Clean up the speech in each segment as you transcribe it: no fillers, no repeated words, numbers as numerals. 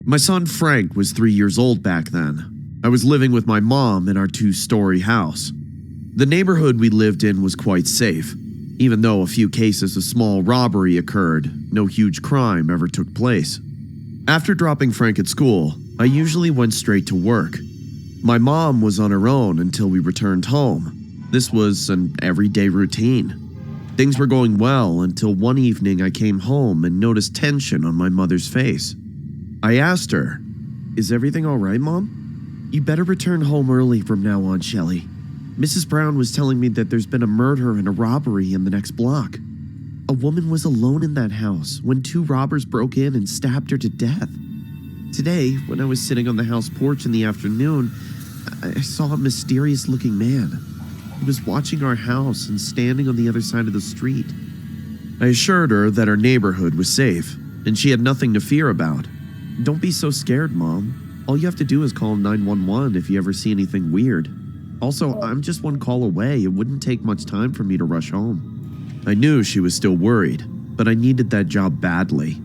My son Frank was 3 years old back then. I was living with my mom in our two-story house. The neighborhood we lived in was quite safe. Even though a few cases of small robbery occurred, no huge crime ever took place. After dropping Frank at school, I usually went straight to work. My mom was on her own until we returned home. This was an everyday routine. Things were going well until one evening I came home and noticed tension on my mother's face. I asked her, "Is everything all right, Mom? You better return home early from now on, Shelley. Mrs. Brown was telling me that there's been a murder and a robbery in the next block. A woman was alone in that house when 2 robbers broke in and stabbed her to death. Today, when I was sitting on the house porch in the afternoon, I saw a mysterious-looking man. He was watching our house and standing on the other side of the street." I assured her that our neighborhood was safe, and she had nothing to fear about. "Don't be so scared, Mom. All you have to do is call 911 if you ever see anything weird. Also, I'm just 1 call away. It wouldn't take much time for me to rush home." I knew she was still worried, but I needed that job badly.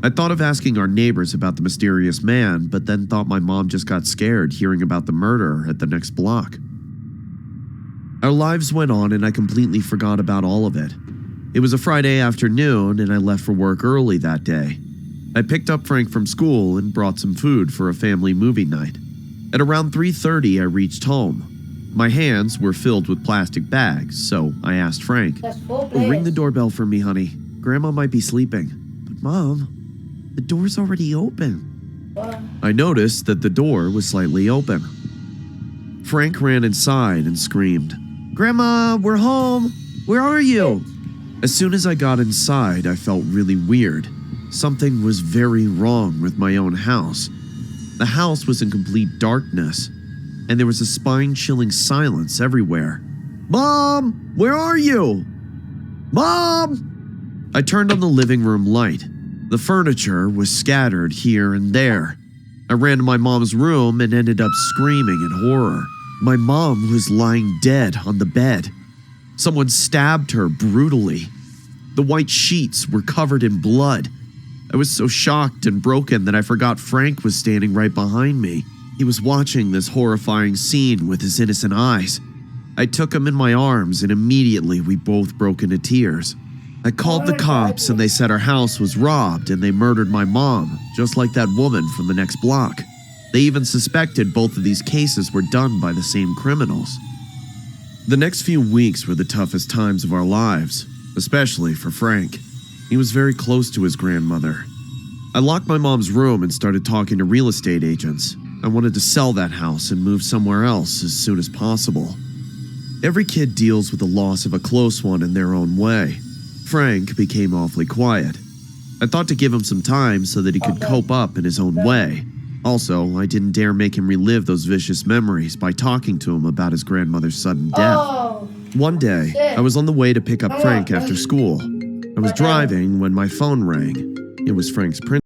I thought of asking our neighbors about the mysterious man, but then thought my mom just got scared hearing about the murder at the next block. Our lives went on and I completely forgot about all of it. It was a Friday afternoon and I left for work early that day. I picked up Frank from school and brought some food for a family movie night. At around 3:30, I reached home. My hands were filled with plastic bags, so I asked Frank, "Ring the doorbell for me, honey. Grandma might be sleeping." "But Mom, the door's already open." I noticed that the door was slightly open. Frank ran inside and screamed, "Grandma, we're home! Where are you?" As soon as I got inside, I felt really weird. Something was very wrong with my own house. The house was in complete darkness, and there was a spine-chilling silence everywhere. "Mom, where are you? Mom!" I turned on the living room light. The furniture was scattered here and there. I ran to my mom's room and ended up screaming in horror. My mom was lying dead on the bed. Someone stabbed her brutally. The white sheets were covered in blood. I was so shocked and broken that I forgot Frank was standing right behind me. He was watching this horrifying scene with his innocent eyes. I took him in my arms and immediately we both broke into tears. I called the cops and they said our house was robbed and they murdered my mom, just like that woman from the next block. They even suspected both of these cases were done by the same criminals. The next few weeks were the toughest times of our lives, especially for Frank. He was very close to his grandmother. I locked my mom's room and started talking to real estate agents. I wanted to sell that house and move somewhere else as soon as possible. Every kid deals with the loss of a close one in their own way. Frank became awfully quiet. I thought to give him some time so that he could cope up in his own way. Also, I didn't dare make him relive those vicious memories by talking to him about his grandmother's sudden death. One day, I was on the way to pick up Frank after school. I was driving when my phone rang. It was Frank's